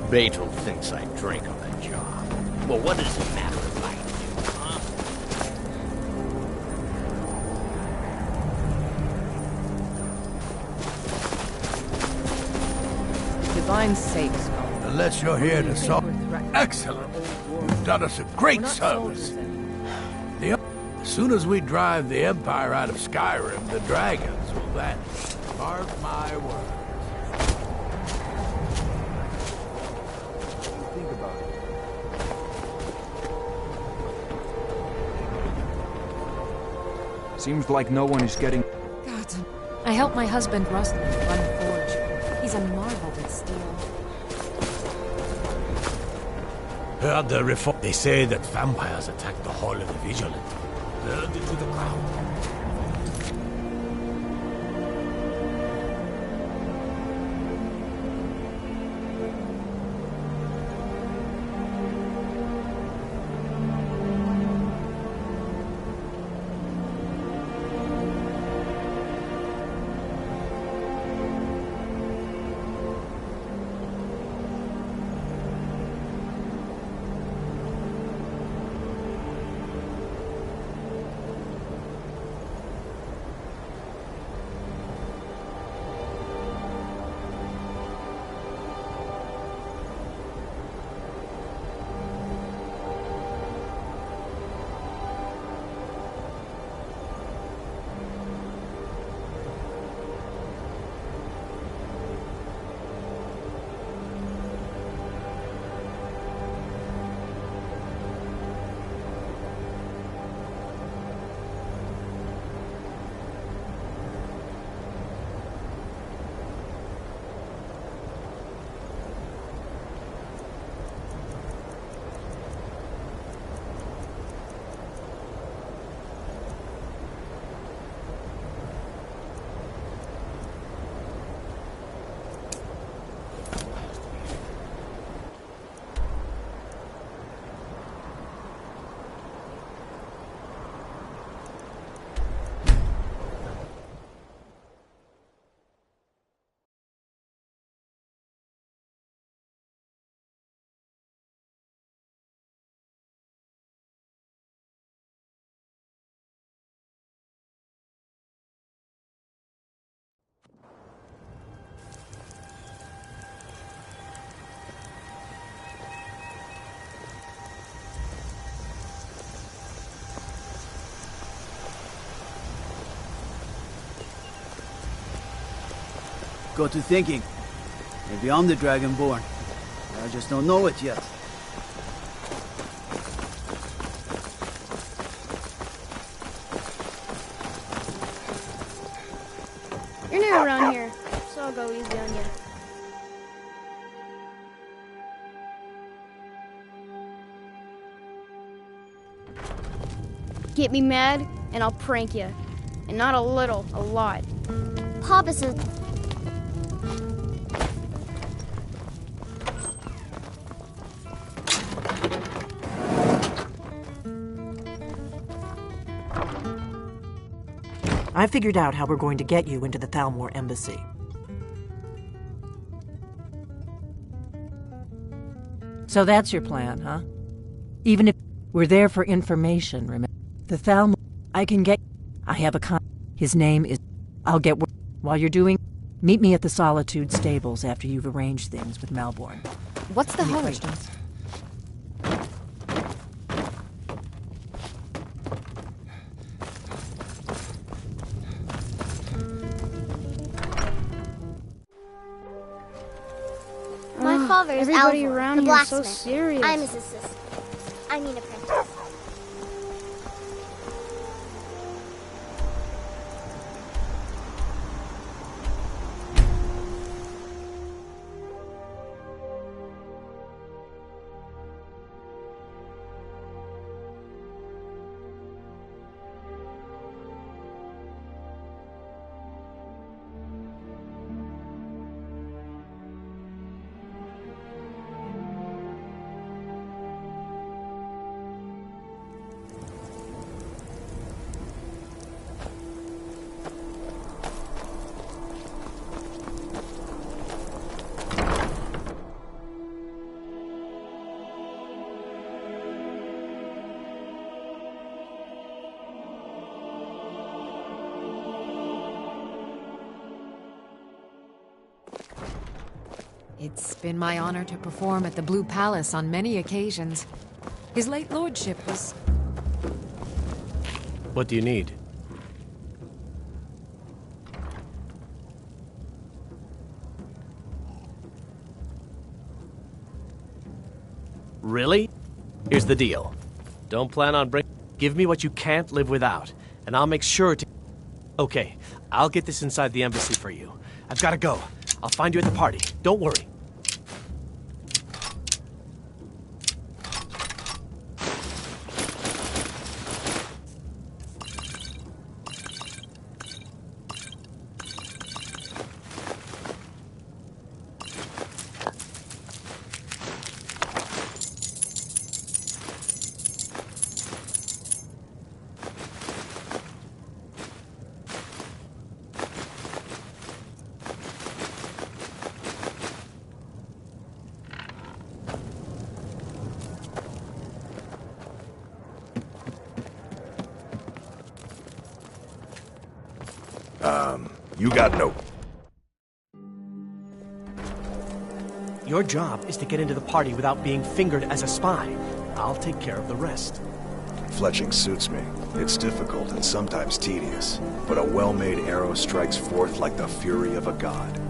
Betel thinks I drink on the job. Well, what does it matter if I do, huh? Divine sakes, Unless you're here to solve... Excellent! You've done us a great service. As soon as we drive the Empire out of Skyrim, the dragons will vanish. Mark my words. Think about it. Seems like no one is getting... God. I helped my husband Rustin run a forge. He's a marvel at steel. Heard the reform. They say that vampires attack the Hall of the Vigilant. Heard it to the ground. Got to thinking. Maybe I'm the Dragonborn. I just don't know it yet. You're new around here, so I'll go easy on you. Get me mad, and I'll prank you. And not a little, a lot. Papa says... I figured out how we're going to get you into the Thalmor embassy. So that's your plan, huh? Even if we're there for information, remember? The Thalmor... I can get... I have a His name is... I'll get... While you're doing... Meet me at the Solitude stables after you've arranged things with Malborn. What's the hurry? Questions? My father is Everybody Alvor, around the here is so blacksmith. serious. I'm his assistant. I mean apprentice. It's been my honor to perform at the Blue Palace on many occasions. His late lordship was... What do you need? Really? Here's the deal. Don't plan on Give me what you can't live without, and I'll make sure to... Okay, I'll get this inside the embassy for you. I've gotta go. I'll find you at the party. Don't worry. You got no... Your job is to get into the party without being fingered as a spy. I'll take care of the rest. Fletching suits me. It's difficult and sometimes tedious, but a well-made arrow strikes forth like the fury of a god.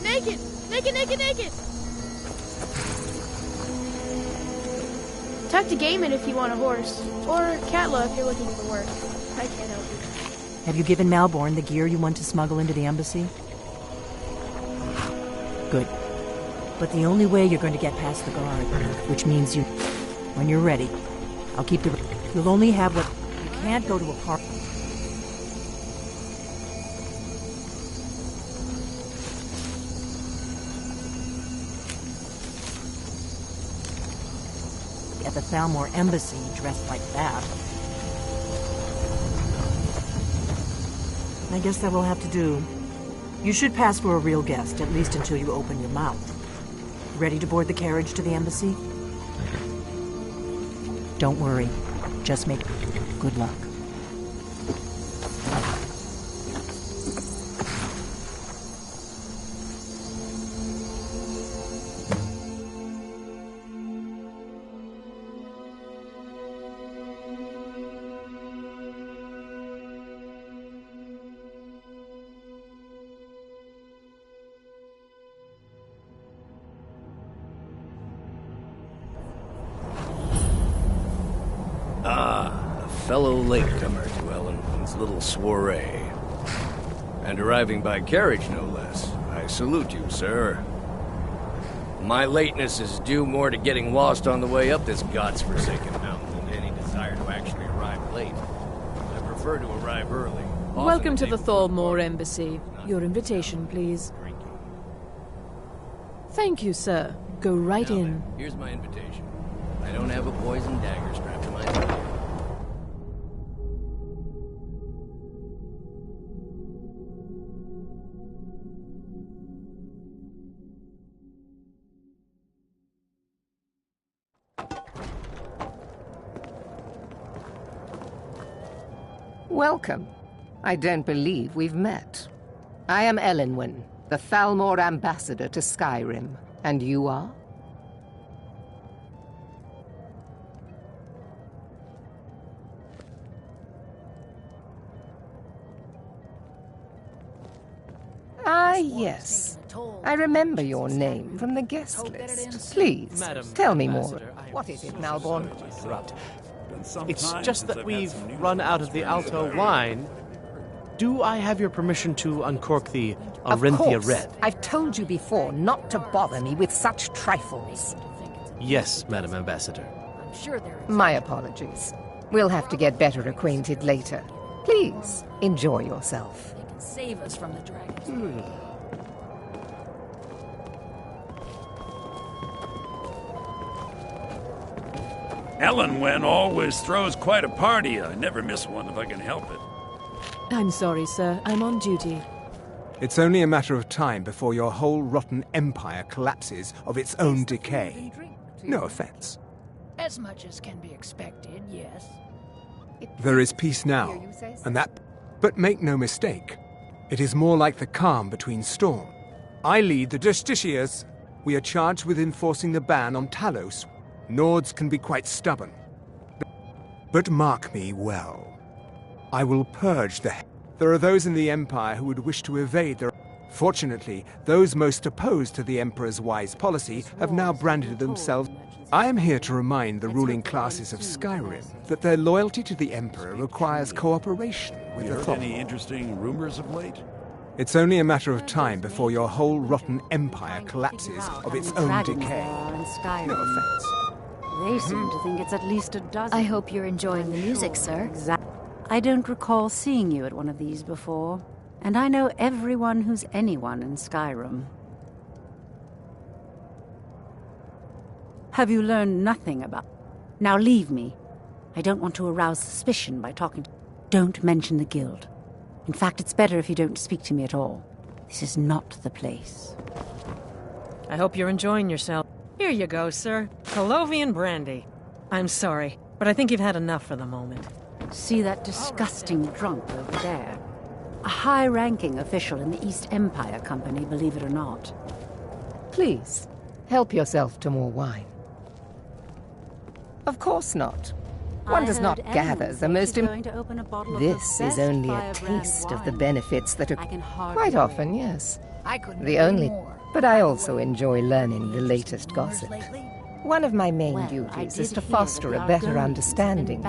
Naked! Naked, naked, naked! Talk to Gaiman if you want a horse. Or Catla if you're looking for work. I can't help you. Have you given Malborn the gear you want to smuggle into the embassy? Good. But the only way you're going to get past the guard, which means you... When you're ready, I'll keep the... You'll only have what... You can't go to a party. At the Thalmor embassy dressed like that. I guess that will have to do. You should pass for a real guest, at least until you open your mouth. Ready to board the carriage to the embassy? Don't worry. Just make good luck. Fellow latecomer to Ellenwood's little soiree. And arriving by carriage, no less. I salute you, sir. My lateness is due more to getting lost on the way up this god's-forsaken mountain than to any desire to actually arrive late. I prefer to arrive early. Welcome to the Thalmor Embassy. Your invitation, please. Thank you, sir. Go right in. Here's my invitation. I don't have a poisoned dagger strapped to my thigh. Welcome. I don't believe we've met. I am Elenwen, the Thalmor ambassador to Skyrim. And you are? Ah, yes. I remember your name from the guest list. Please, tell me more. What is it, Malborn? Interrupt. It's just that we've run out of the Alto wine. Do I have your permission to uncork the Arinthia Red? I've told you before not to bother me with such trifles. Yes, Madam Ambassador. My apologies. We'll have to get better acquainted later. Please, enjoy yourself. They can save us from the dragons. Elenwen always throws quite a party. I never miss one if I can help it. I'm sorry, sir. I'm on duty. It's only a matter of time before your whole rotten empire collapses of its own decay. No offense. As much as can be expected, yes. There is peace now, and that... But make no mistake, it is more like the calm between storm. I lead the Justiciars. We are charged with enforcing the ban on Talos. Nords can be quite stubborn. But mark me well. I will purge the... There are those in the Empire who would wish to evade their... Fortunately, those most opposed to the Emperor's wise policy have now branded themselves... I am here to remind the ruling classes of Skyrim that their loyalty to the Emperor requires cooperation with the Thought. Any interesting rumors of late? It's only a matter of time before your whole rotten empire collapses of its own decay. No offense. They seem to think it's at least a dozen. I hope you're enjoying the music, sir. I don't recall seeing you at one of these before, and I know everyone who's anyone in Skyrim. Have you learned nothing about... Now leave me. I don't want to arouse suspicion by talking to... Don't mention the guild. In fact, it's better if you don't speak to me at all. This is not the place. I hope you're enjoying yourself. Here you go, sir. Colovian brandy. I'm sorry, but I think you've had enough for the moment. See that disgusting drunk over there? A high-ranking official in the East Empire Company, believe it or not. Please, help yourself to more wine. Of course not. One does not gather the most This is only a taste of the benefits that are quite often, yes. The only... But I also enjoy learning the latest gossip. One of my main duties is to foster a better understanding.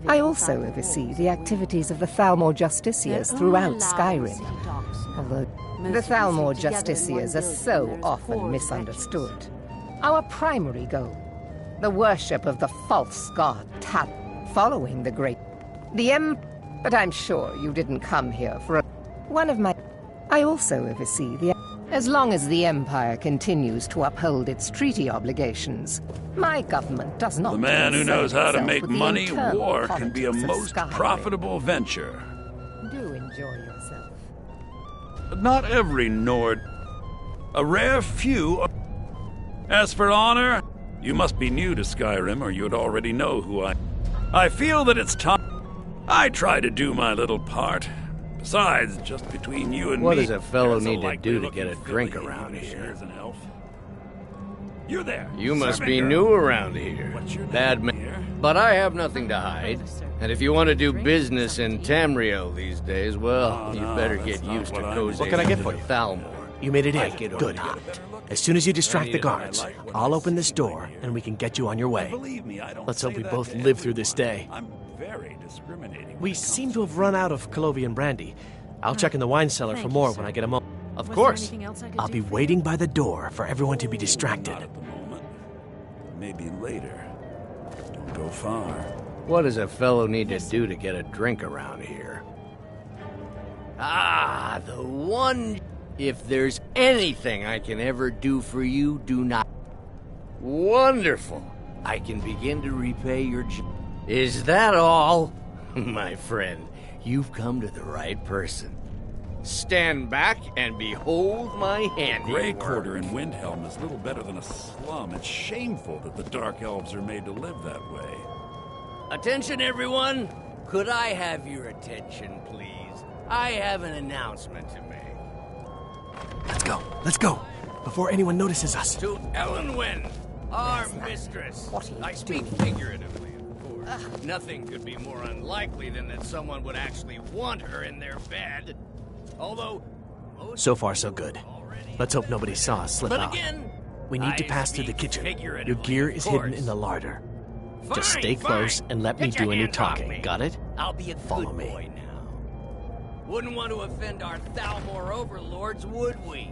I also oversee the activities of the Thalmor Justiciars throughout Skyrim. Although the Thalmor Justiciars are so often misunderstood. Our primary goal, the worship of the false god Tal, following the great... But I'm sure you didn't come here for a... One of my... I also oversee the... As long as the Empire continues to uphold its treaty obligations, my government does not... The man who knows how to make money, war can be a most Skyrim. profitable venture. Do enjoy yourself. But not every Nord. A rare few... As for honor, you must be new to Skyrim or you'd already know who I feel that it's time... I try to do my little part. Besides, just between you and what me... does a fellow need to do to get a drink around here? You're there. You must be new around here. Bad man. But I have nothing to hide. And if you want to do business in Tamriel these days, well, you better get used to cozy. What can I get for you? Thalmor. You made it in. Good. As soon as you distract the guards, I'll open this door and we can get you on your way. Let's hope we both live through this day. I'm very discriminating. We seem to have run out of Colovian brandy. I'll check in the wine cellar for more when I get a moment. Of course. I'll be waiting by the door for everyone to be distracted. Not at the moment. Maybe later. Don't go far. What does a fellow need to do to get a drink around here? Ah, the one... If there's anything I can ever do for you, do not... Wonderful! I can begin to repay your... Is that all? My friend, you've come to the right person. Stand back and behold my handiwork. Grey Quarter in Windhelm is little better than a slum. It's shameful that the Dark Elves are made to live that way. Attention, everyone! Could I have your attention, please? I have an announcement to make. Let's go, before anyone notices us. To Elenwen, our mistress. I speak figuratively, of course. Nothing could be more unlikely than that someone would actually want her in their bed. Although... So far, so good. Let's hope nobody saw us slip out. We need to pass through the kitchen. Your gear is hidden in the larder. Just stay close and let me do any talking. Got it? I'll be a Follow good me. boy now. Wouldn't want to offend our Thalmor overlords, would we?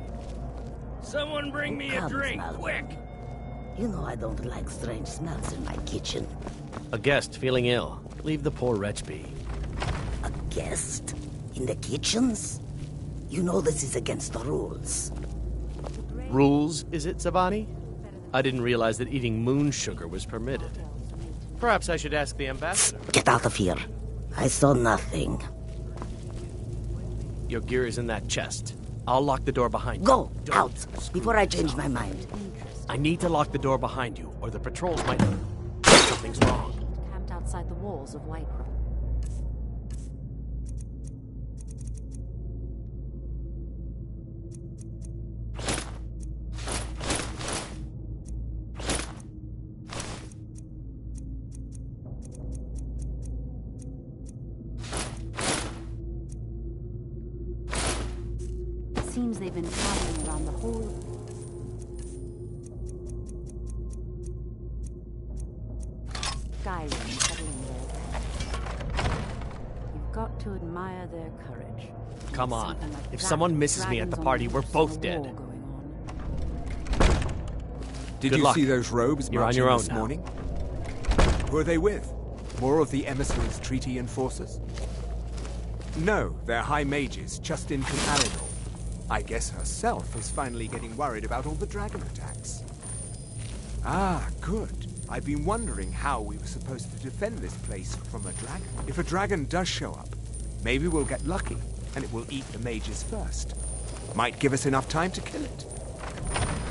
Someone bring me a drink, quick! You know I don't like strange smells in my kitchen. A guest feeling ill. Leave the poor wretch be. A guest? In the kitchens? You know this is against the rules. Rules, is it, Zabani? I didn't realize that eating moon sugar was permitted. Perhaps I should ask the ambassador. Get out of here. I saw nothing. Your gear is in that chest. I'll lock the door behind you. Go! Out! Before I change my mind. I need to lock the door behind you, or the patrols might... Something's wrong. Camped outside the walls of Whitehall. Seems they've been traveling around the whole... Skyrim settling there. You've got to admire their courage. Come on. Something like If that, someone misses me at the dragons on party, we're horses both and a dead. war going Did Good you luck. see those robes You're on marching your own this now. morning? Who are they with? More of the emissaries' treaty enforcers? No, they're high mages just in from Alinor. I guess herself is finally getting worried about all the dragon attacks. Ah, good. I've been wondering how we were supposed to defend this place from a dragon. If a dragon does show up, maybe we'll get lucky, and it will eat the mages first. Might give us enough time to kill it.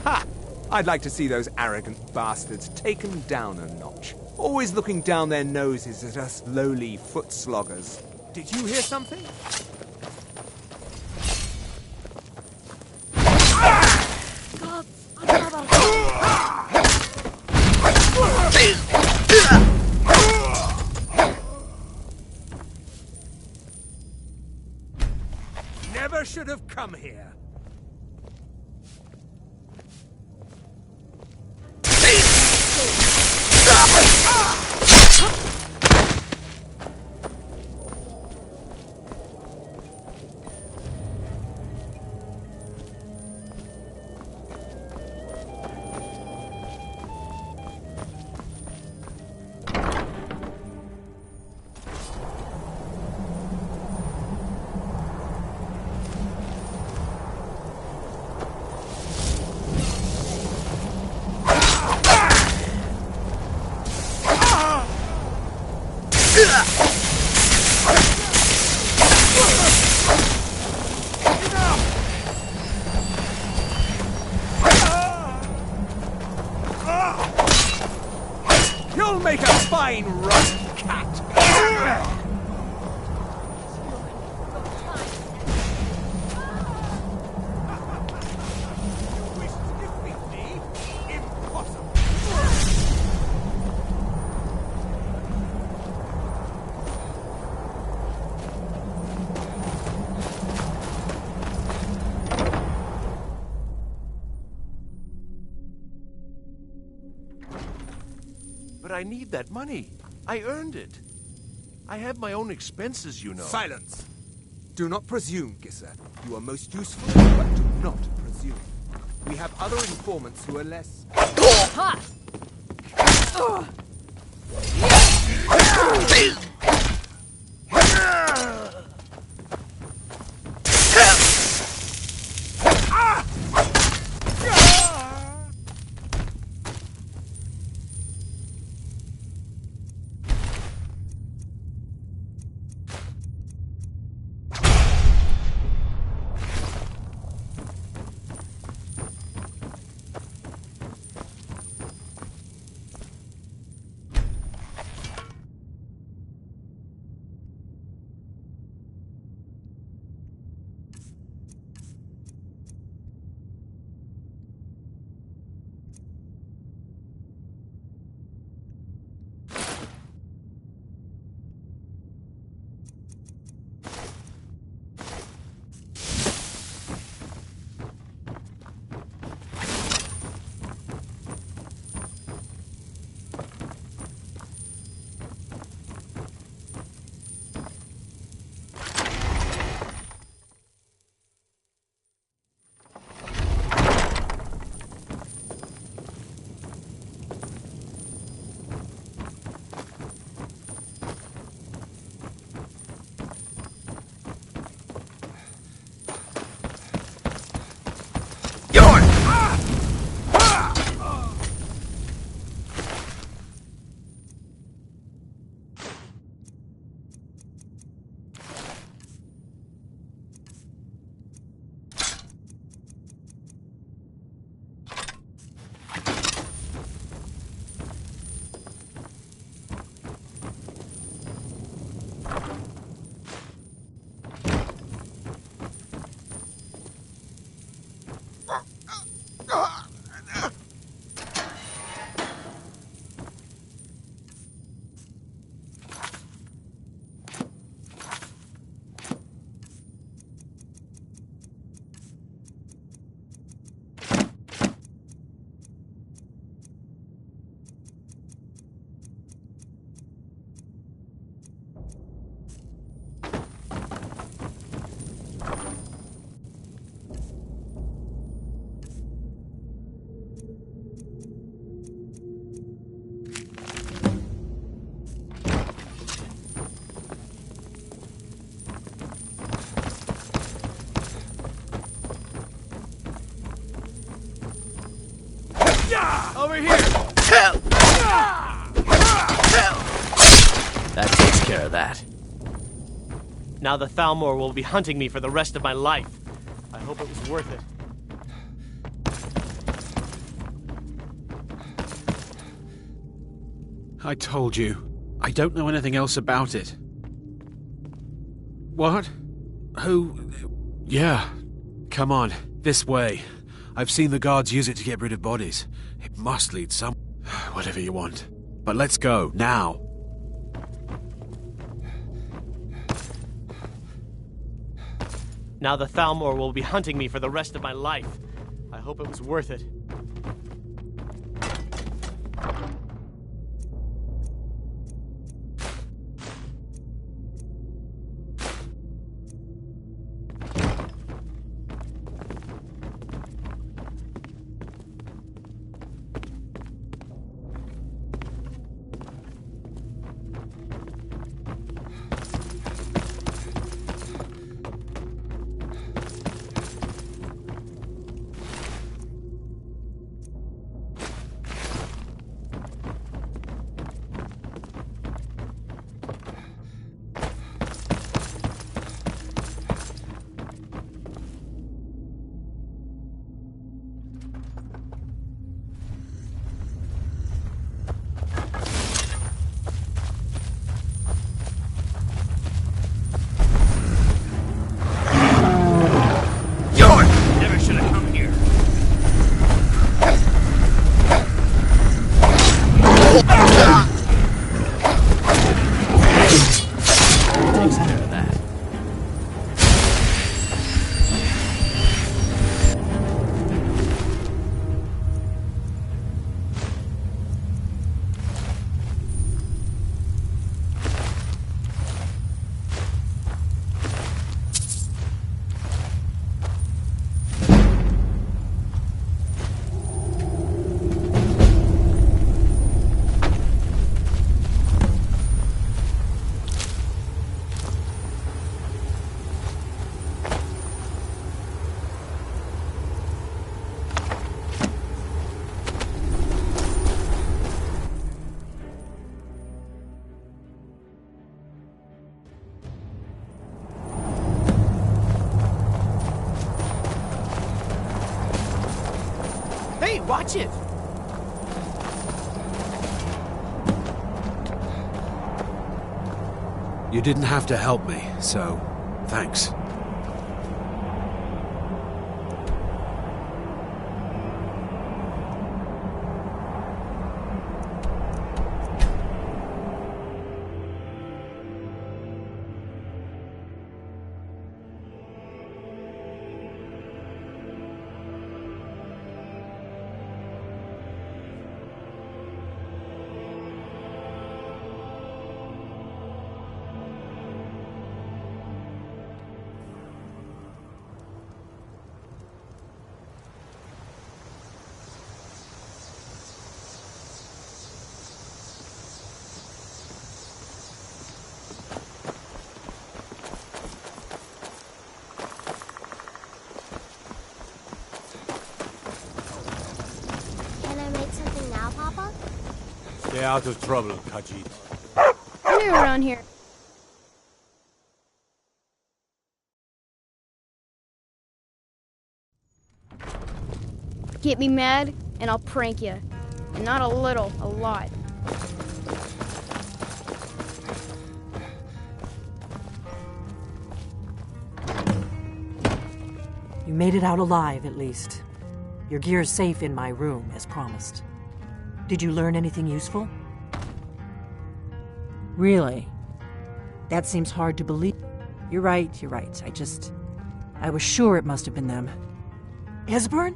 Ha! I'd like to see those arrogant bastards taken down a notch. Always looking down their noses at us lowly foot sloggers. Did you hear something? Never should have come here. You'll make a fine roast cat. You wish to defeat me? Impossible. But I need that money. I earned it. I have my own expenses, you know. Silence! Do not presume, Gisser. You are most useful, but do not presume. We have other informants who are less... Ha! Over here! That takes care of that. Now the Thalmor will be hunting me for the rest of my life. I hope it was worth it. I told you. I don't know anything else about it. What? Who? Yeah. Come on, this way. I've seen the guards use it to get rid of bodies. It must lead some... Whatever you want. But let's go, now. Now the Thalmor will be hunting me for the rest of my life. I hope it was worth it. Hey, watch it! You didn't have to help me, so thanks. Stay out of trouble, Khajiit. I knew around here. Get me mad, and I'll prank you. And not a little, a lot. You made it out alive, at least. Your gear's safe in my room, as promised. Did you learn anything useful? Really? That seems hard to believe. You're right. I was sure it must have been them. Esbern?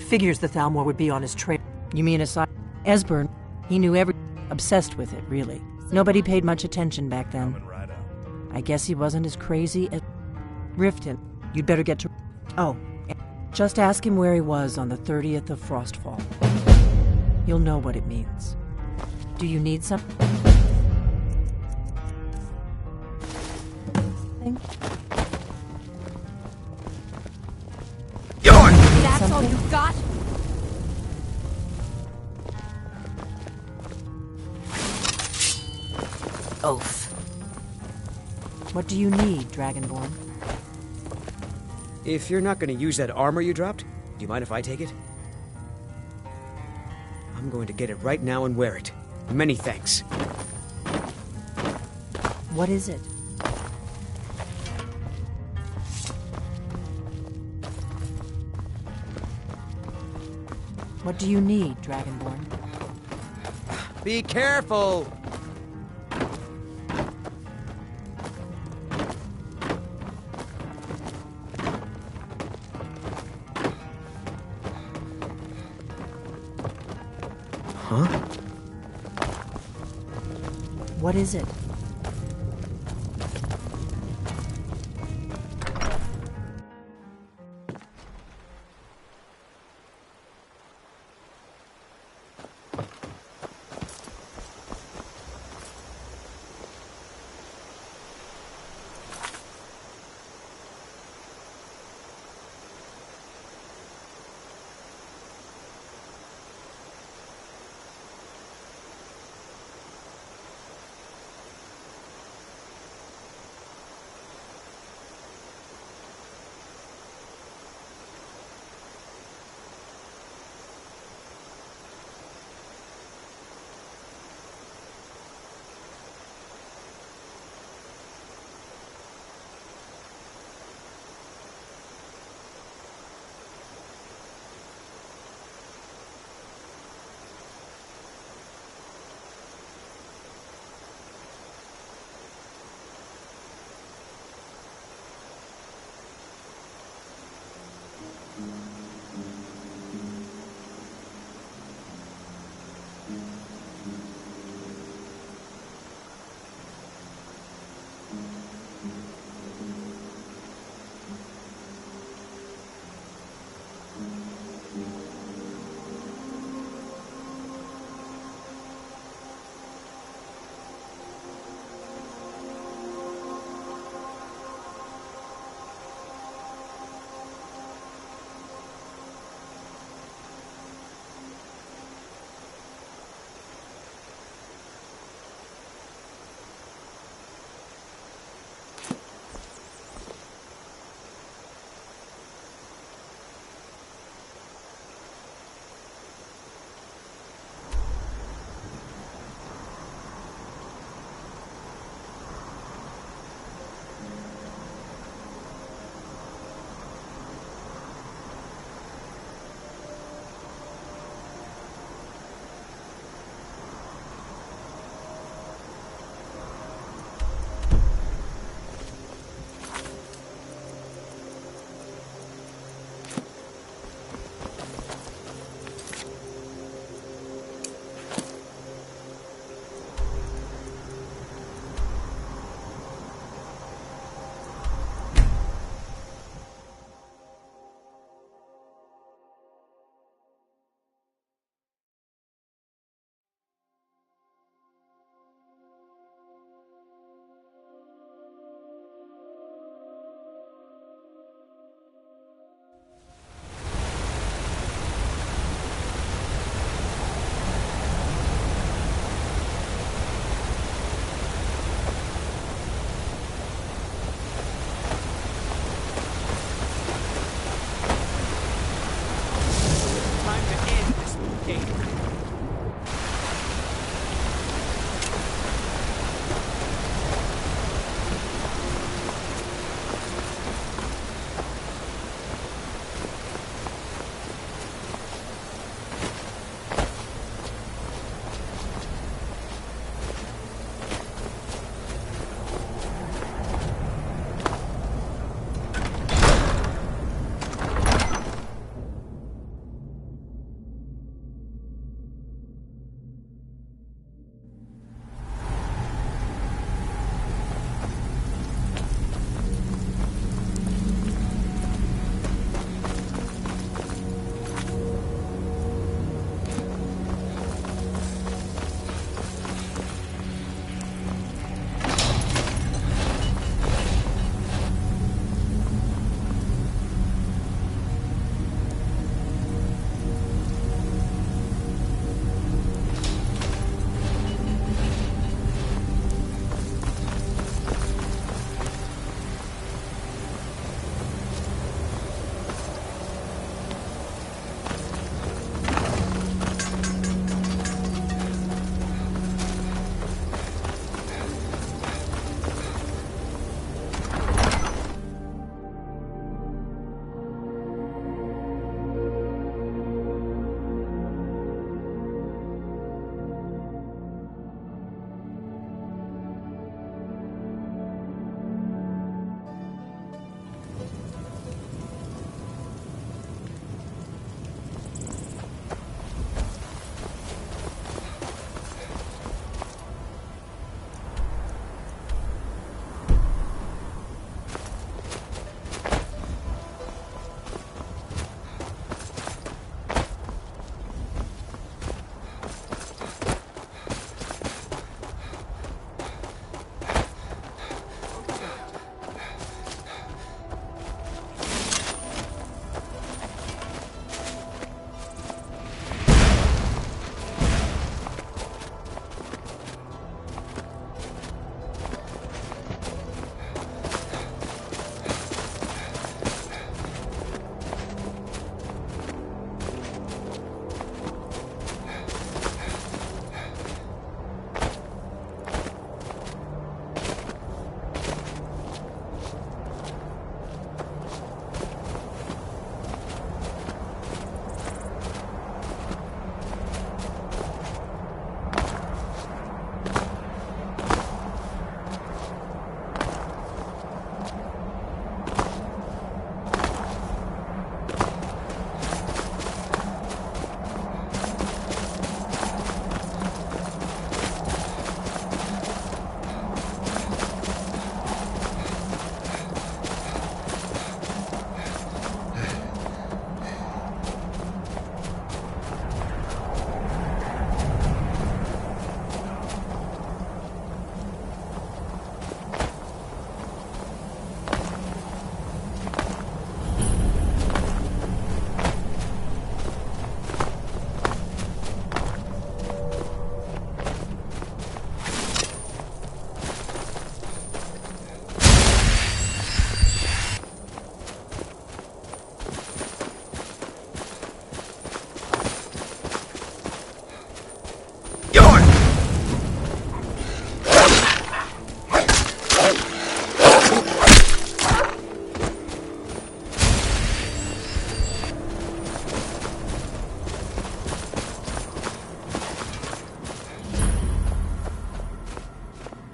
Figures the Thalmor would be on his trail. You mean aside? Esbern, he knew obsessed with it, really. Nobody paid much attention back then. I guess he wasn't as crazy as Riften. You'd better get to... Oh, just ask him where he was on the 30th of Frostfall. You'll know what it means. Do you need something? That's all you got? oath. What do you need, Dragonborn? If you're not going to use that armor you dropped, do you mind if I take it? I'm going to get it right now and wear it. Many thanks. What is it? What do you need, Dragonborn? Be careful! Huh? What is it?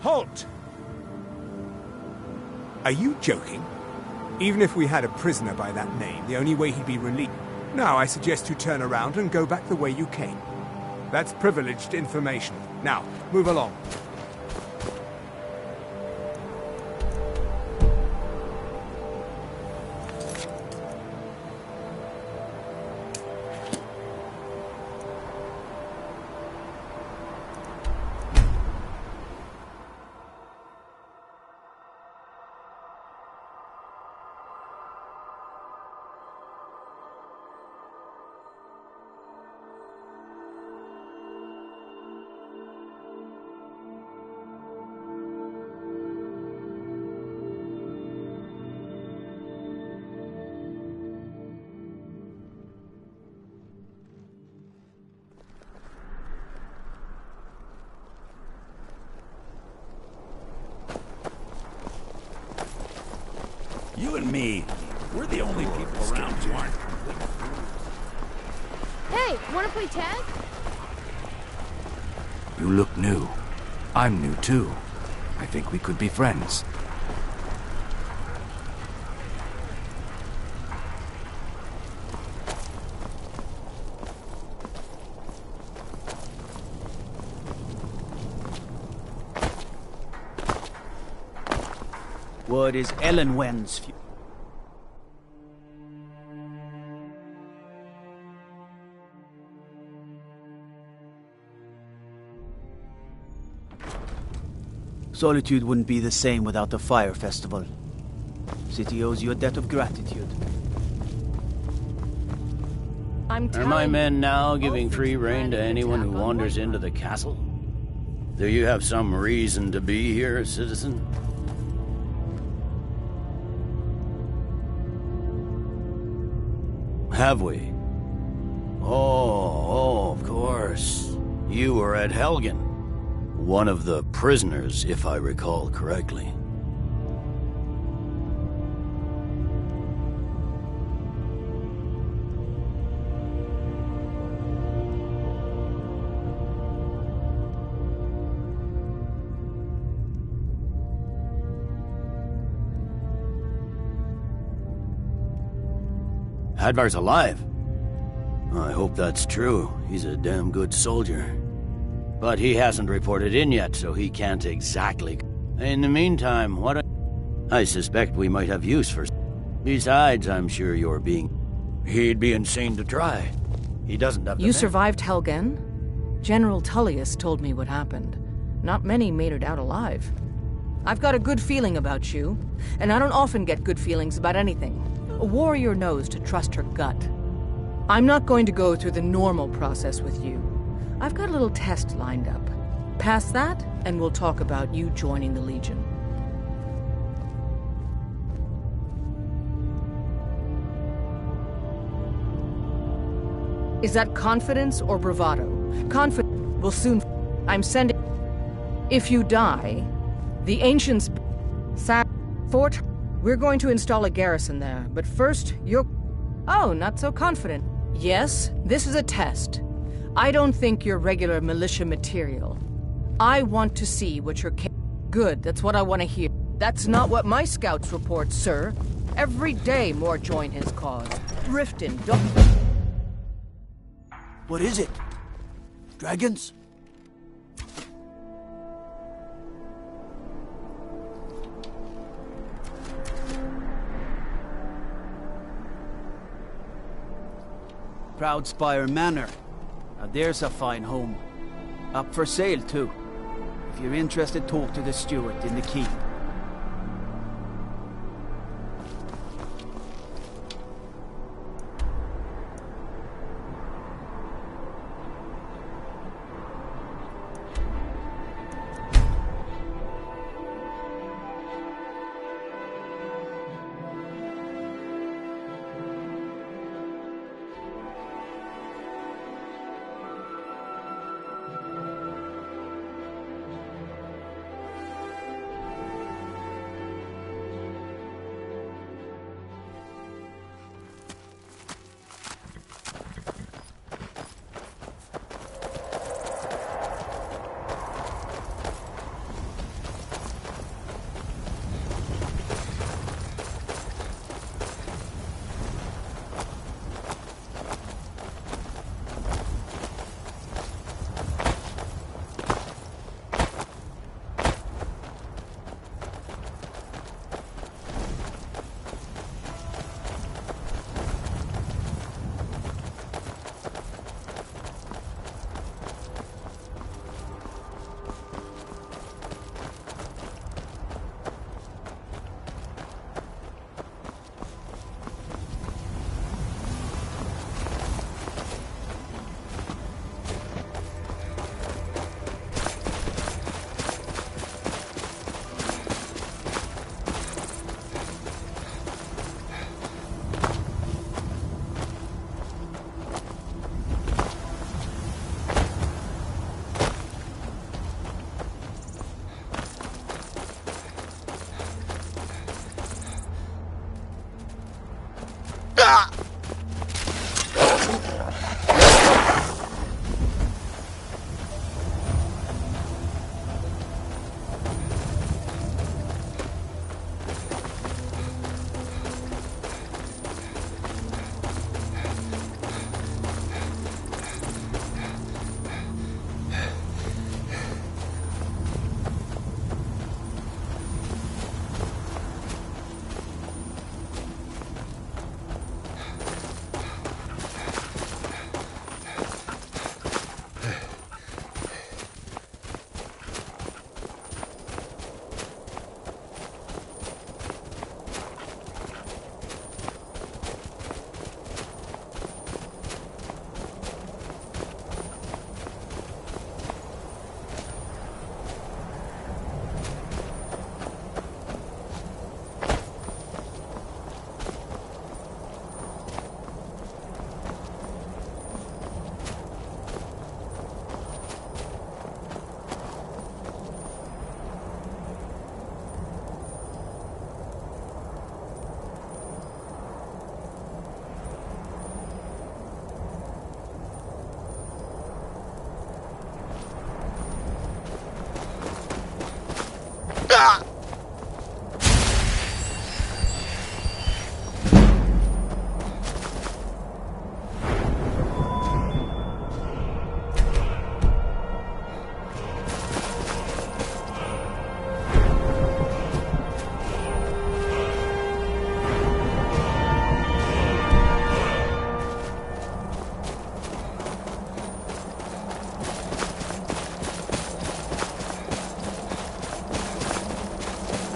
Halt! Are you joking? Even if we had a prisoner by that name, the only way he'd be released... Now I suggest you turn around and go back the way you came. That's privileged information. Now, move along. You and me, we're the only people around who aren't. Hey, wanna play tag? You look new. I'm new too. I think we could be friends. What is Ellen Wen's Solitude wouldn't be the same without the Fire Festival. City owes you a debt of gratitude. Are my men now giving free rein to anyone who wanders into the castle? Do you have some reason to be here, citizen? Have we? Oh, of course. You were at Helgen. One of the prisoners, if I recall correctly. Hadvar's alive. I hope that's true. He's a damn good soldier. But he hasn't reported in yet, so he can't exactly... In the meantime, I suspect we might have use for... Besides, I'm sure you're being... He'd be insane to try. He doesn't have the You men. survived Helgen? General Tullius told me what happened. Not many made it out alive. I've got a good feeling about you, and I don't often get good feelings about anything. A warrior knows to trust her gut. I'm not going to go through the normal process with you. I've got a little test lined up. Pass that, and we'll talk about you joining the Legion. Is that confidence or bravado? Confidence will soon... I'm sending... If you die, the Ancients... Fort... We're going to install a garrison there, but first, you're... Oh, not so confident. Yes, this is a test. I don't think you're regular militia material. I want to see what you're Good, that's what I want to hear. That's not what my scouts report, sir. Every day more join his cause. Riften, don't... What is it? Dragons? Proudspire Manor. Now there's a fine home. Up for sale, too. If you're interested, talk to the steward in the keep.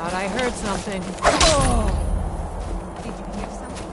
Thought I heard something. Did you hear something?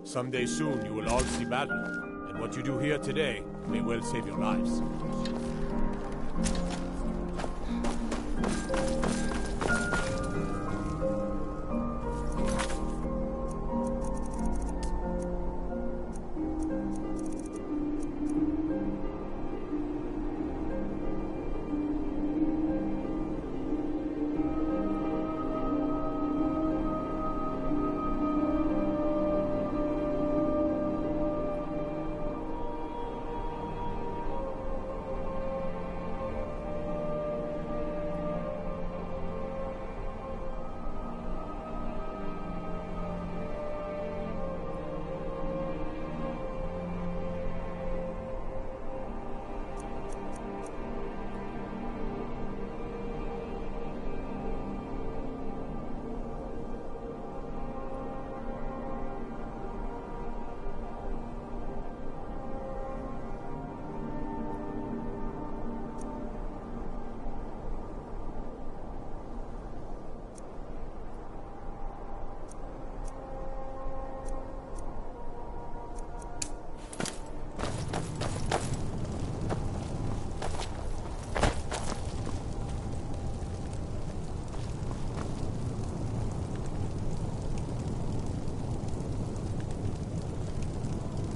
Someday soon you will all see battle, and what you do here today may well save your lives.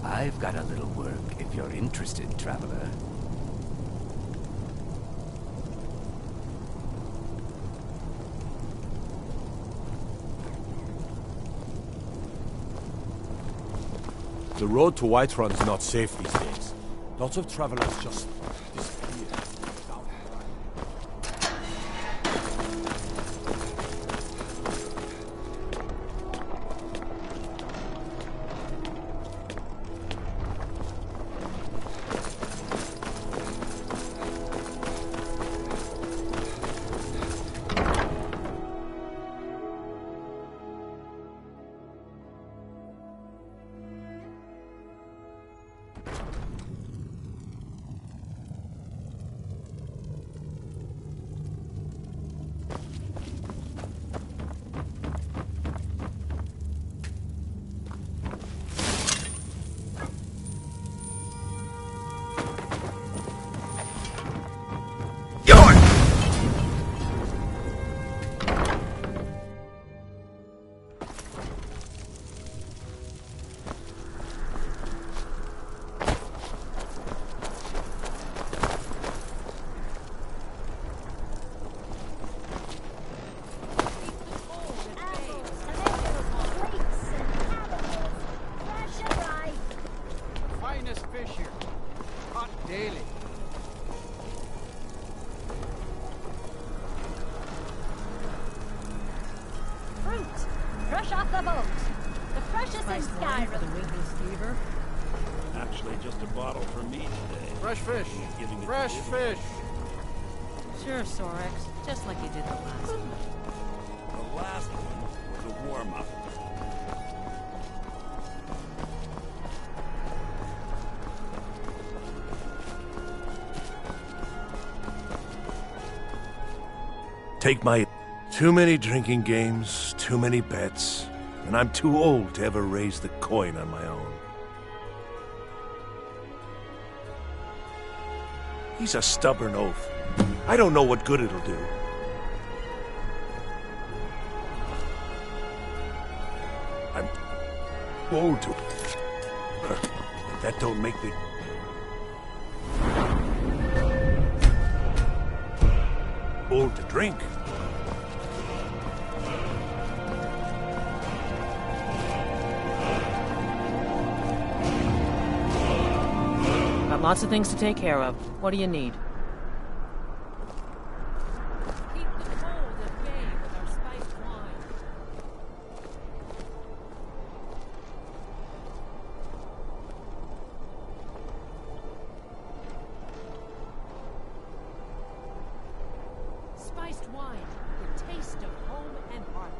I've got a little work if you're interested, traveler. The road to Whiterun's not safe these days. Lots of travelers just disappear. the boat. The freshest in Skyrim. The wingless fever. Actually, just a bottle for me today. Fresh fish. Giving it Fresh to fish. Sure, Sorex. Just like you did the last one. The last one was a warm-up. Take my... Too many drinking games, too many bets, and I'm too old to ever raise the coin on my own. He's a stubborn oaf. I don't know what good it'll do. I'm too old to... But that don't make me... old to drink. Got lots of things to take care of. What do you need? Keep the cold at bay with our spiced wine. Spiced wine, the taste of home and heart.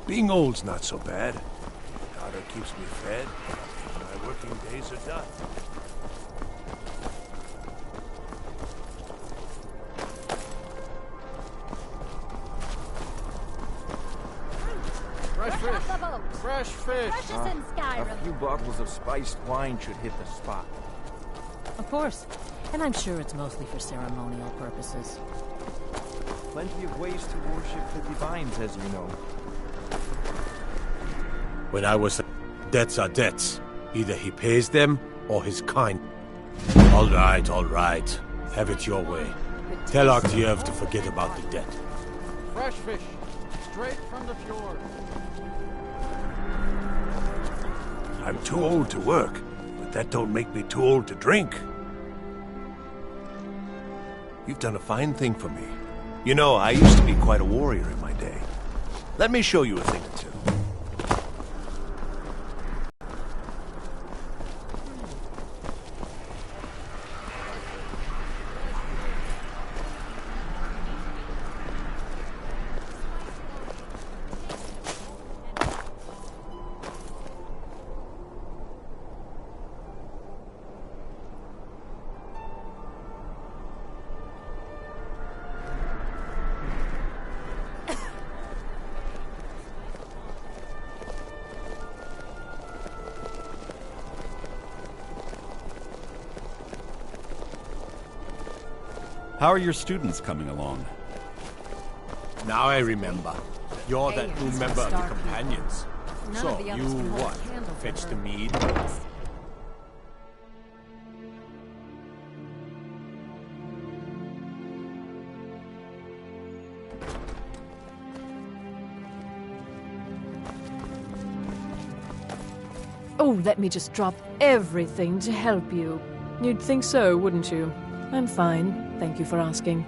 Being old's not so bad. Daughter keeps me fed. My working days are done. Fresh Fresh fish. off the boat. Fresh fish. Freshest in Skyrim. A few bottles of spiced wine should hit the spot. Of course. And I'm sure it's mostly for ceremonial purposes. Plenty of ways to worship the divines, as you know. When I was... Debts are debts. Either he pays them, or his kind. All right, all right. Have it your way. Tell Arktiev to forget about the debt. Fresh fish. Straight from the fjord. I'm too old to work, but that don't make me too old to drink. You've done a fine thing for me. You know, I used to be quite a warrior in my day. Let me show you a thing or two. How are your students coming along? Now I remember. You're that new member of the Companions. So, you what? Fetch the mead? Oh, let me just drop everything to help you. You'd think so, wouldn't you? I'm fine. Thank you for asking.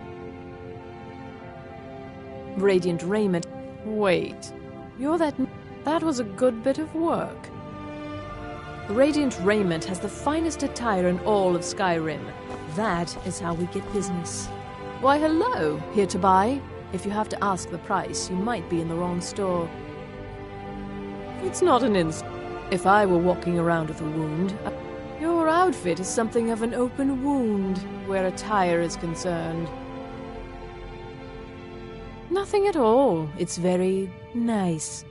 Radiant raiment. Wait. You're that... That was a good bit of work. Radiant Raiment has the finest attire in all of Skyrim. That is how we get business. Why, hello, here to buy? If you have to ask the price, you might be in the wrong store. It's not an insult. If I were walking around with a wound, your outfit is something of an open wound where attire is concerned. Nothing at all. It's very nice.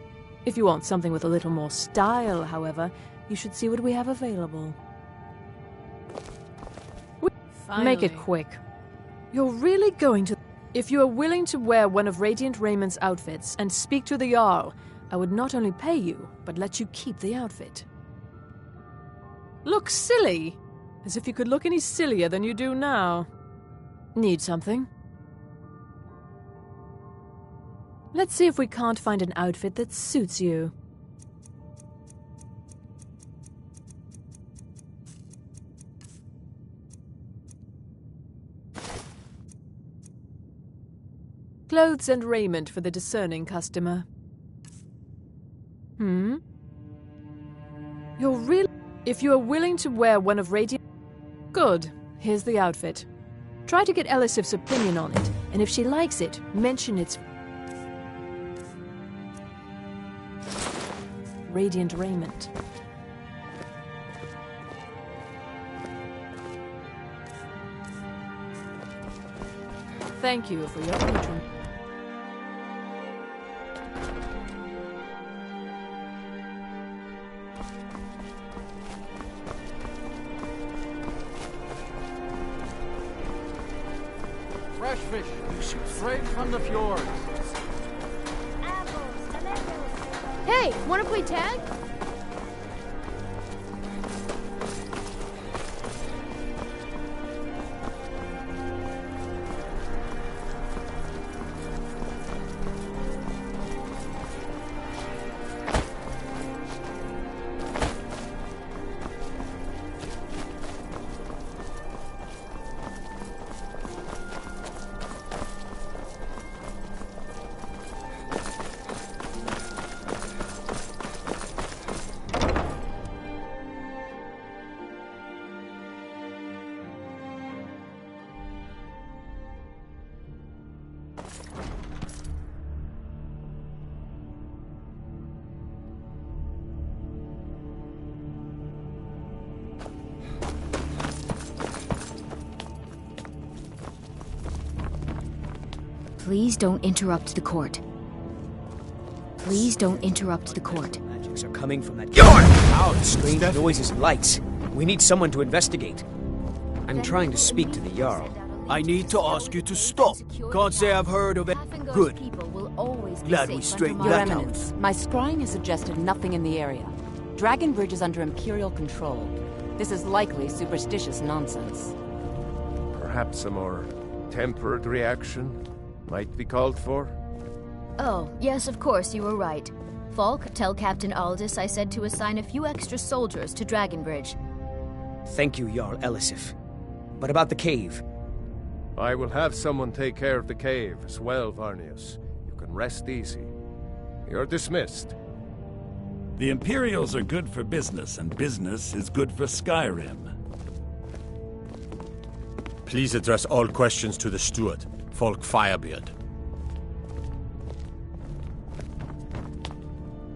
If you want something with a little more style, however, you should see what we have available. Make it quick. You're really going to... If you are willing to wear one of Radiant Raymond's outfits and speak to the Jarl, I would not only pay you, but let you keep the outfit. Look silly! As if you could look any sillier than you do now. Need something? Let's see if we can't find an outfit that suits you. Clothes and raiment for the discerning customer. If you are willing to wear one of Radiant... Good. Here's the outfit. Try to get Elisif's opinion on it, and if she likes it, mention it's... Radiant Raiment. Thank you for your patron. Fresh fish, straight from the fjords. Hey, wanna play tag? Please don't interrupt the court. Please don't interrupt the court. Magics are coming from that loud, strange noises and lights. We need someone to investigate. I'm trying to speak to the Jarl. I need to ask you to stop. Can't say I've heard of it. Good. Glad we straightened Your that Eminence, out. my scrying has suggested nothing in the area. Dragon Bridge is under Imperial control. This is likely superstitious nonsense. Perhaps a more tempered reaction might be called for? Oh, yes, of course, you were right. Falk, tell Captain Aldous I said to assign a few extra soldiers to Dragonbridge. Thank you, Jarl Elisif. But about the cave? I will have someone take care of the cave as well, Varnius. You can rest easy. You're dismissed. The Imperials are good for business, and business is good for Skyrim. Please address all questions to the steward, Falk Firebeard.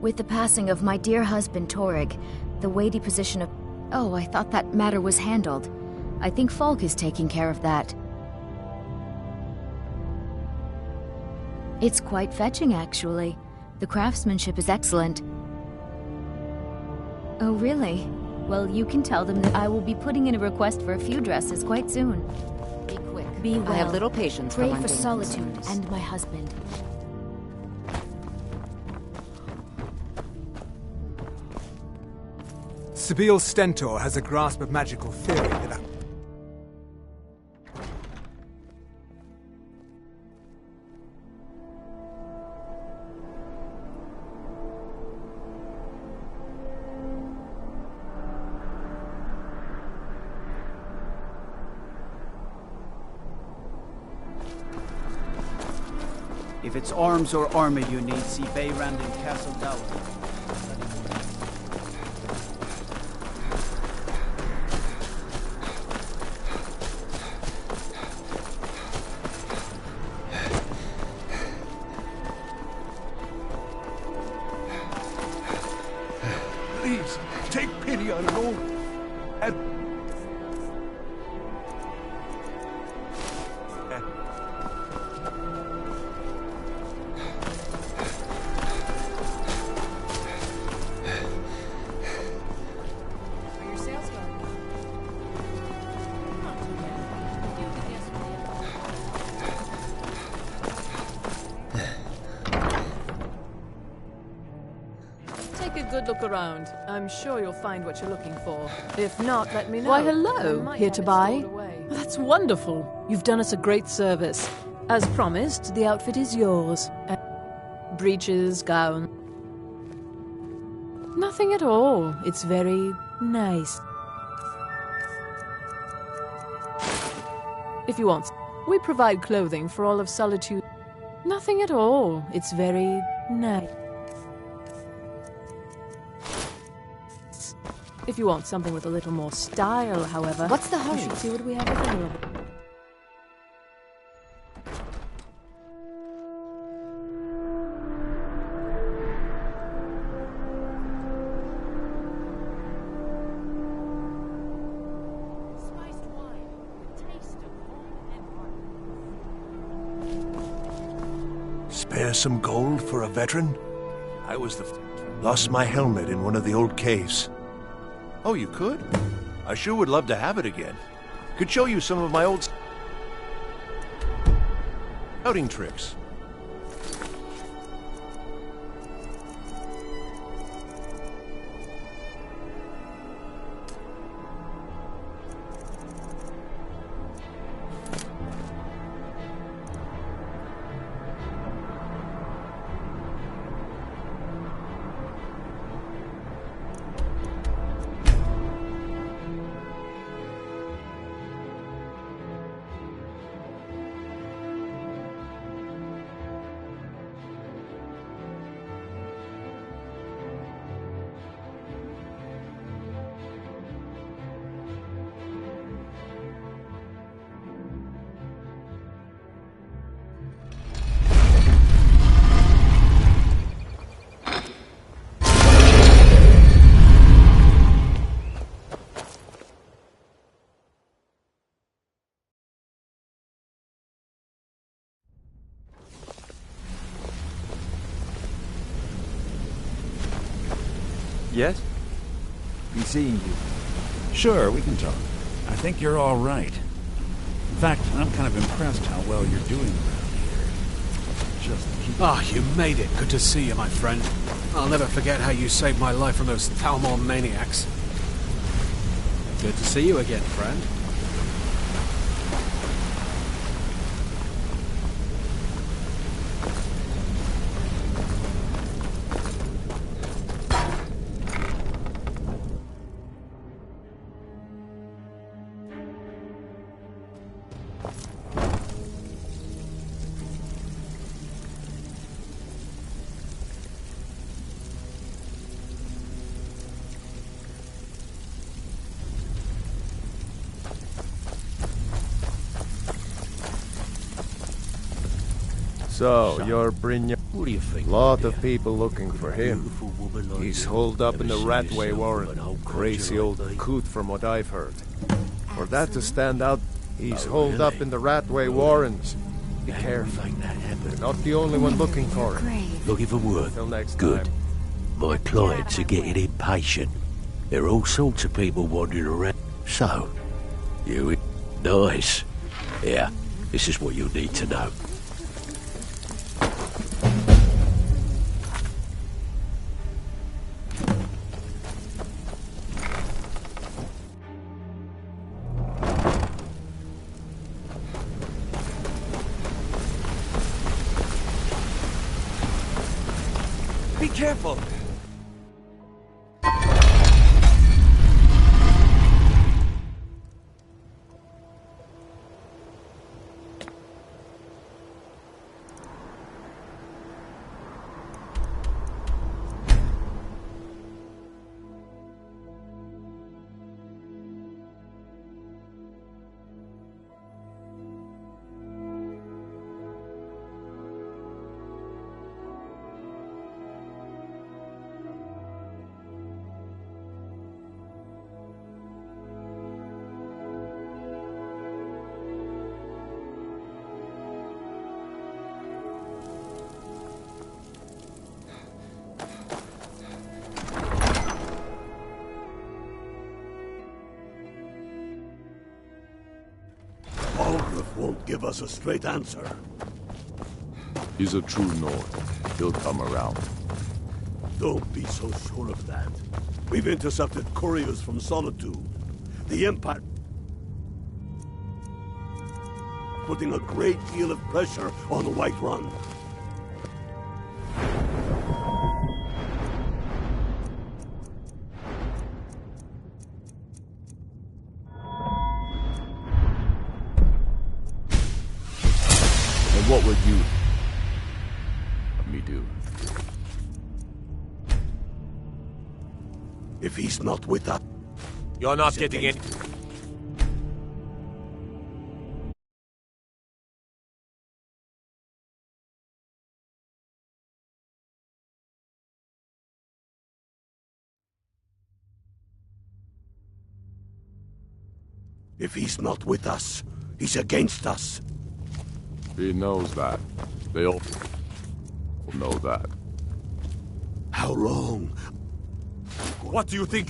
With the passing of my dear husband Torrig, the weighty position of... Oh, I thought that matter was handled. I think Falk is taking care of that. It's quite fetching, actually. The craftsmanship is excellent. Oh, really? Well, you can tell them that I will be putting in a request for a few dresses quite soon. Be quick. Be well. I have little patience Pray for for mundane solitude concerns. and my husband. Sabil Stentor has a grasp of magical theory that... If it's arms or armor you need, see Bayrand in Castle Dower. the unknown. Take a good look around. I'm sure you'll find what you're looking for. If not, let me know. Why, I hello. might Here have to it buy? stored away. That's wonderful. You've done us a great service. As promised, the outfit is yours. Breeches, gown. Nothing at all. It's very nice. If you want, we provide clothing for all of Solitude. Nothing at all. It's very nice. If you want something with a little more style, however... What's the hurry? You should see what we have available. Spare some gold for a veteran? I was lost my helmet in one of the old caves. Oh, you could? I sure would love to have it again. Could show you some of my old scouting tricks. Yes? Been seeing you. Sure, we can talk. I think you're all right. In fact, I'm kind of impressed how well you're doing around here. Just keep... Ah, you made it. Good to see you, my friend. I'll never forget how you saved my life from those Thalmor maniacs. Good to see you again, friend. So, you're Brynja. What do you think? Lot of people looking for him. He's holed up in the Ratway Warren. Crazy old coot from what I've heard. For that to stand out, he's holed up in the Ratway Warrens. Be careful. You're not the only one looking for him. Looking for work? Till next Good. time. My clients are getting impatient. There are all sorts of people wandering around. So, you... Nice. Yeah, this is what you'll need to know. Be careful! give us a straight answer. He's a true Nord. He'll come around. Don't be so sure of that. We've intercepted couriers from Solitude. The Empire putting a great deal of pressure on the White Run. And what would you let me do? If he's not with us... You're not getting in. If he's not with us, he's against us. He knows that. They all know that. How long? What do you think?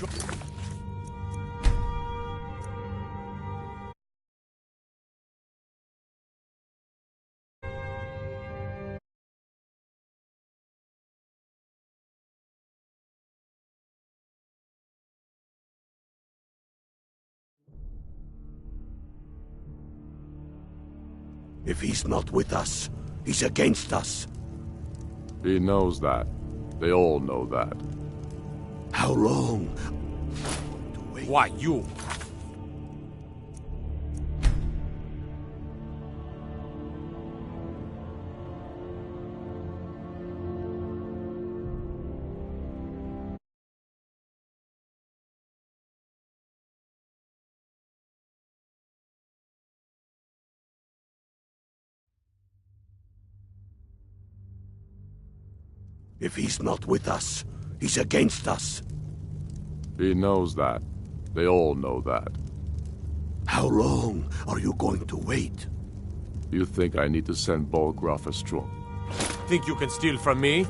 If he's not with us, he's against us. He knows that. They all know that. How long? Why, you? If he's not with us, he's against us. He knows that. They all know that. How long are you going to wait? You think I need to send Bolgraf a strong? Think you can steal from me?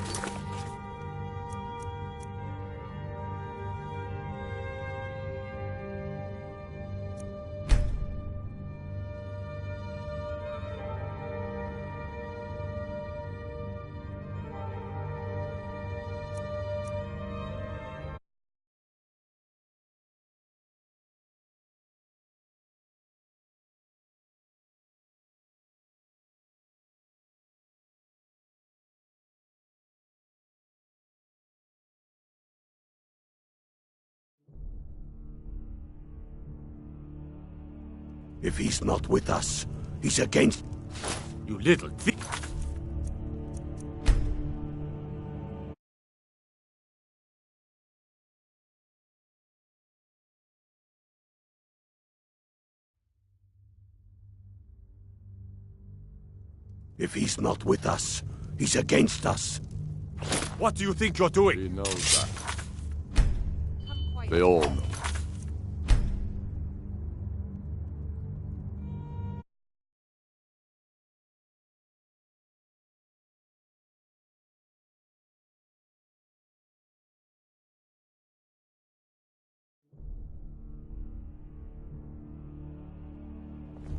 If he's not with us, he's against... You little thief! If he's not with us, he's against us. What do you think you're doing? He knows that. They all know.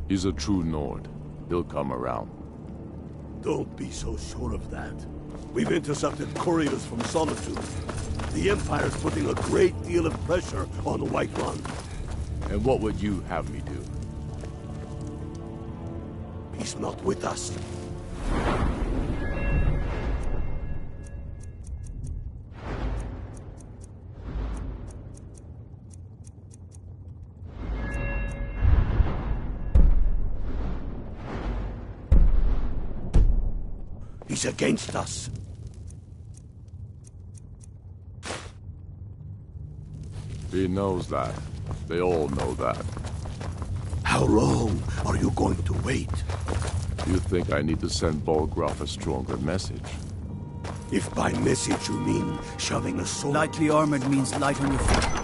He's a true Nord. He'll come around. Don't be so sure of that. We've intercepted couriers from Solitude. The Empire's putting a great deal of pressure on the White Run. And what would you have me do? He's not with us. He's against us. He knows that. They all know that. How long are you going to wait? You think I need to send Bolgraf a stronger message? If by message you mean shoving a sword... Lightly armored means light on your feet.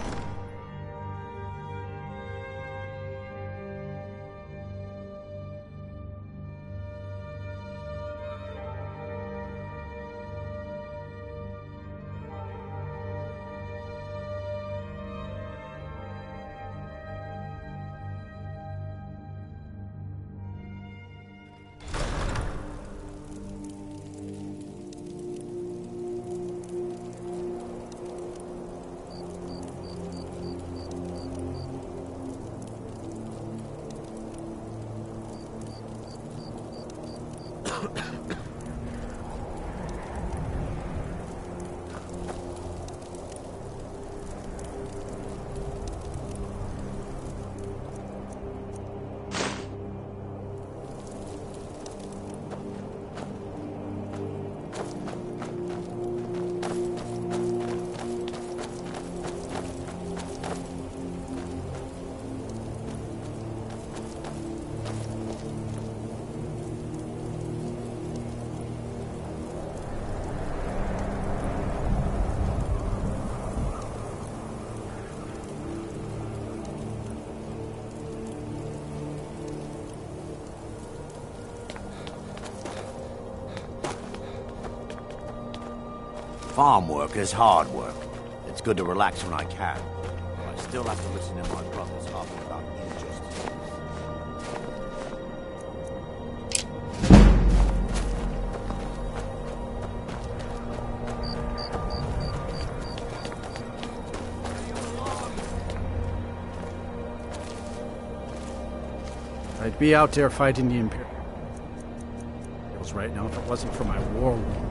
Farm work is hard work. It's good to relax when I can. But I still have to listen to my brothers talking about injustice. I'd be out there fighting the Imperials right now if it wasn't for my war wound.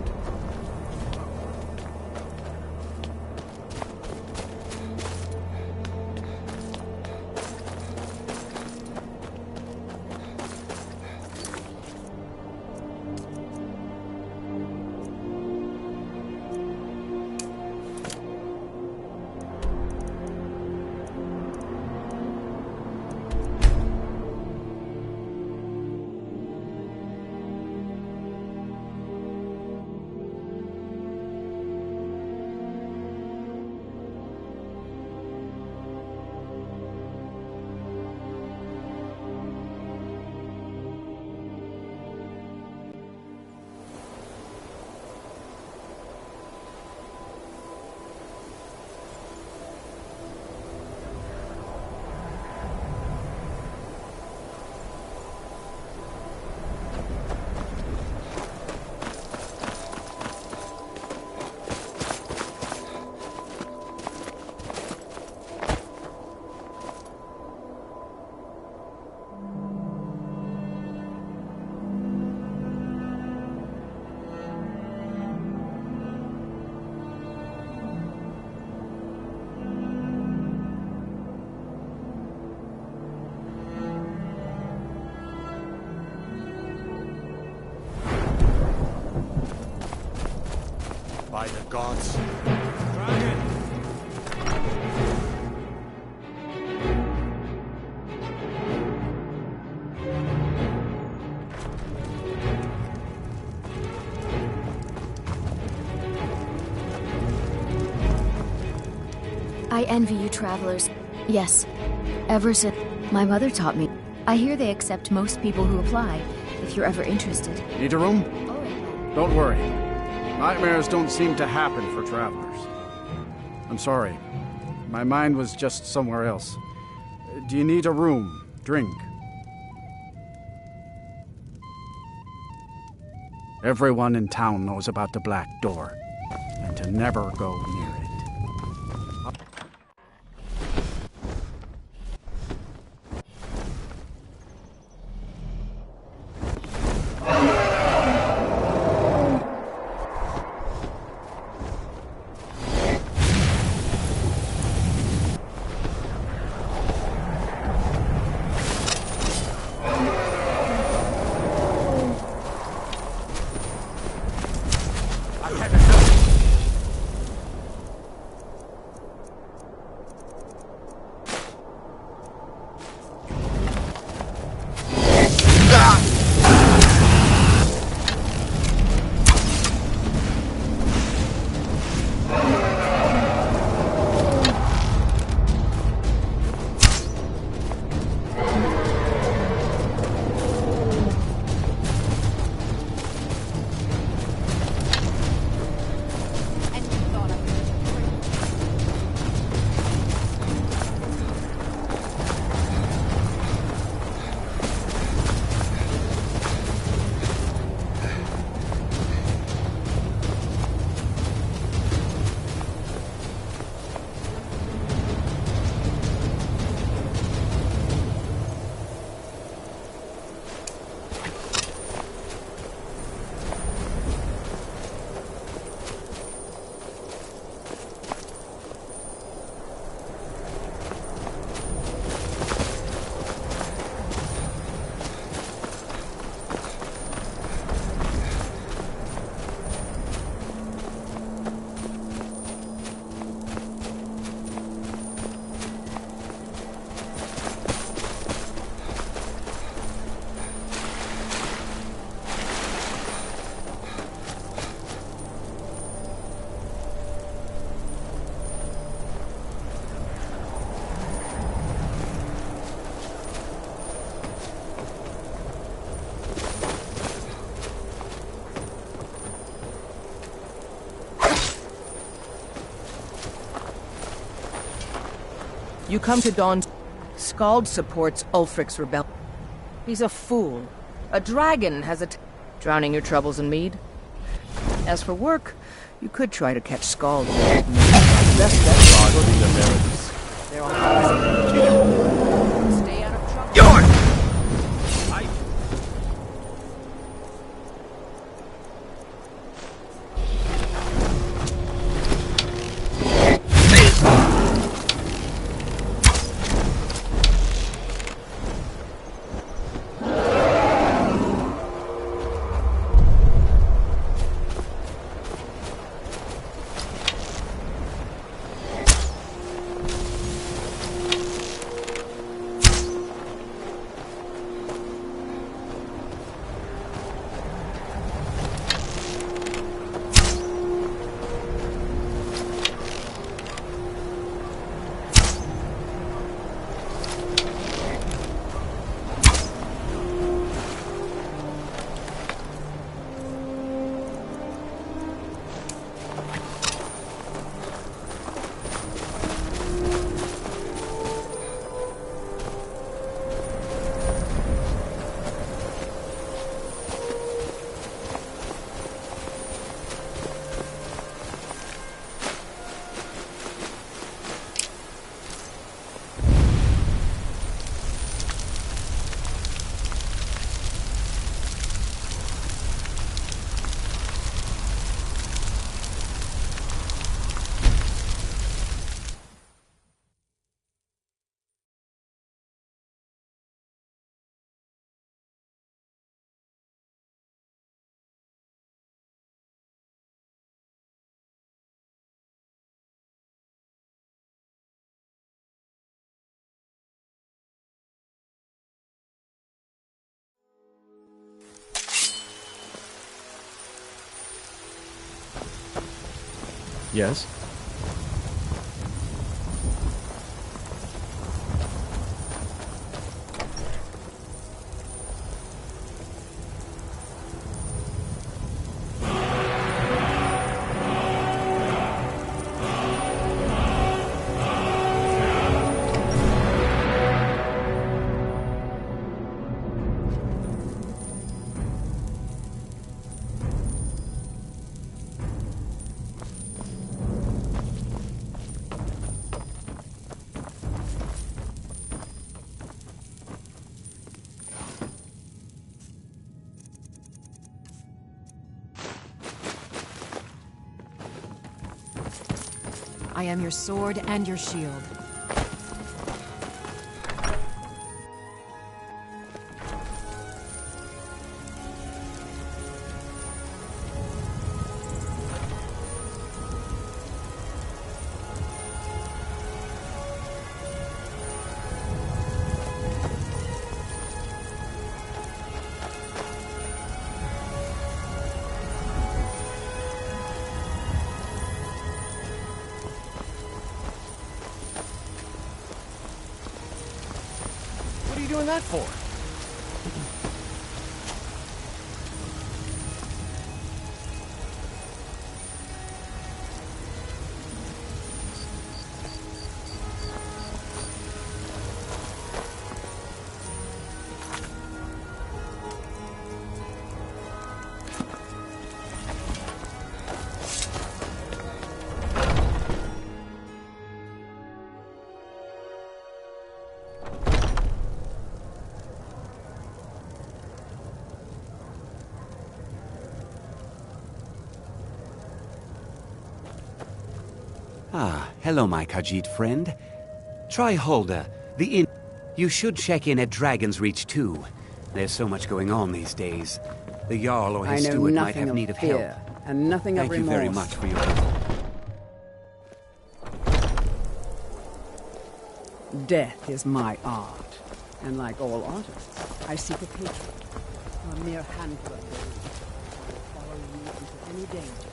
By the gods. I envy you travelers. Yes. Ever since my mother taught me. I hear they accept most people who apply, if you're ever interested. Need a room? Don't worry. Nightmares don't seem to happen for travelers. I'm sorry. My mind was just somewhere else. Do you need a room? Drink? Everyone in town knows about the Black Door, and to never go near it. You come to Dawn's... Skald supports Ulfric's rebellion. He's a fool. A dragon has drowning your troubles in mead. As for work, you could try to catch Skald. Best bet. They're all stay out of trouble. York! Yes? I am your sword and your shield. What are you doing that for? Ah, hello, my Khajiit friend. Try Holder, the inn. You should check in at Dragon's Reach, too. There's so much going on these days. The Jarl or his steward might have need of help. And nothing of Thank you very much for your Death is my art, and like all artists, I seek a patron, a mere handful of those who will follow you into any danger.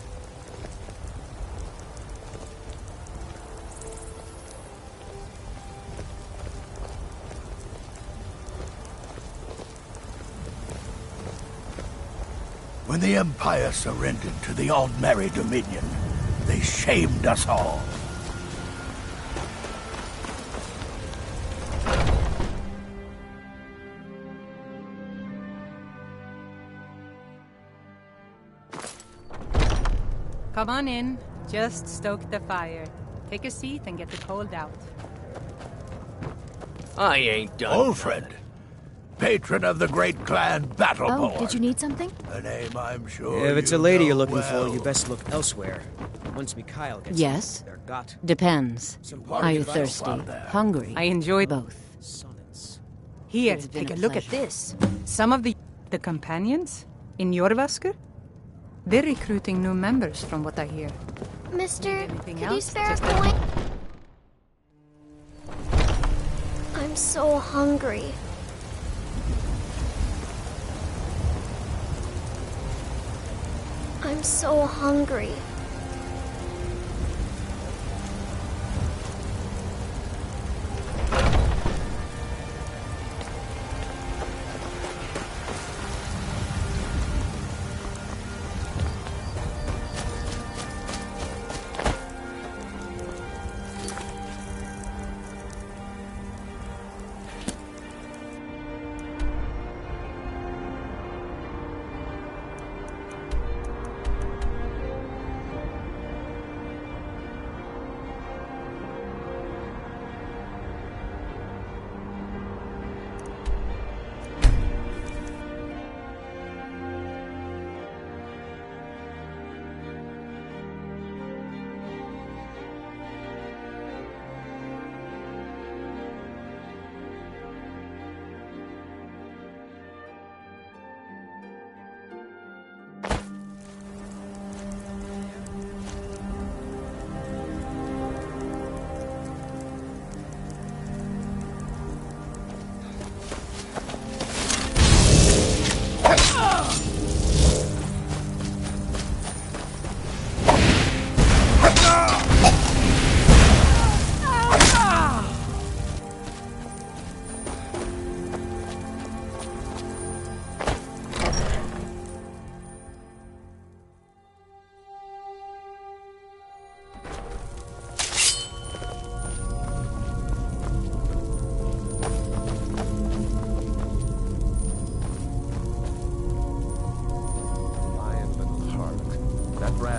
When the Empire surrendered to the Aldmeri Dominion, they shamed us all. Come on in. Just stoke the fire. Take a seat and get the cold out. I ain't done. Old friend. Patron of the great clan Battleborn. Oh, did you need something? A name I'm sure If it's you a lady you're know looking well. for, you best look elsewhere. Once Mikhail gets Yes? there, got Depends. Are you thirsty? Hungry? I enjoy both. Here, It's been take a a look at pleasure. this. Some of the companions in Jorvasker, they're recruiting new members from what I hear. Mister, Anything could you else? spare a Just coin? I'm so hungry. I'm so hungry.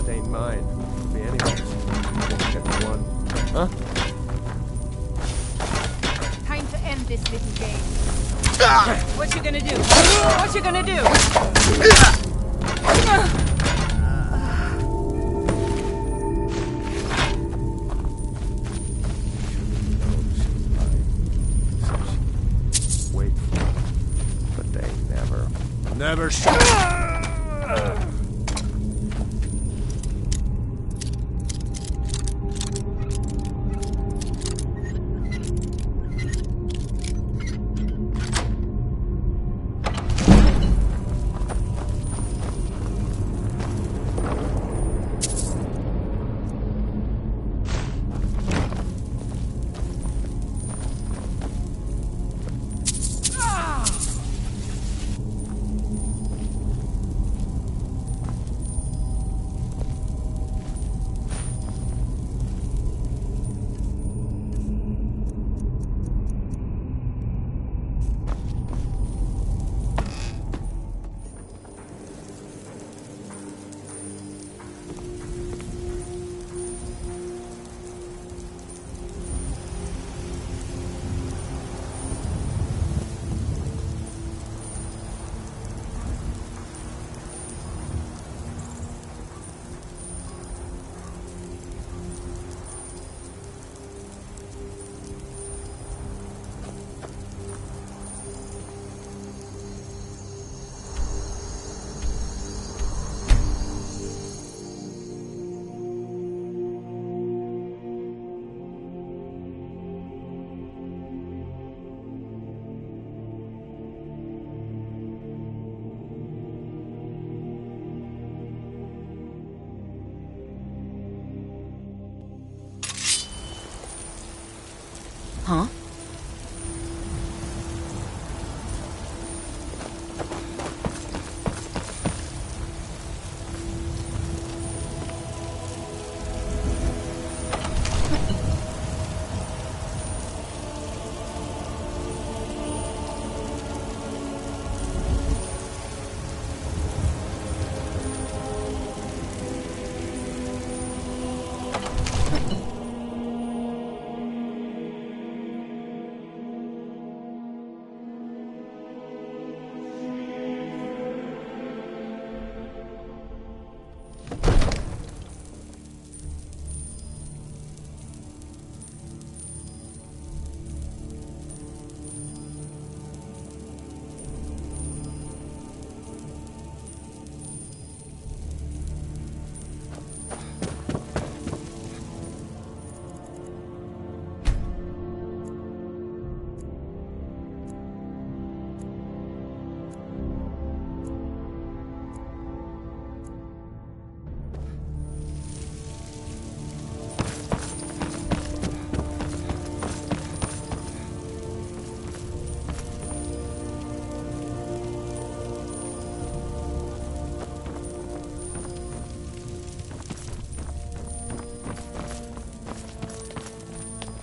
Ain't mine. Could be anyone's. Get the one. Huh? Time to end this little game. What you gonna do? What you gonna do? Wait for it. But they never shoot. Huh?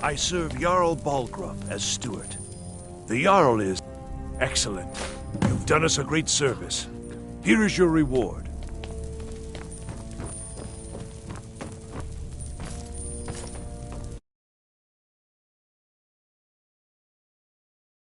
I serve Jarl Balgruuf as steward. The Jarl is excellent. You've done us a great service. Here is your reward.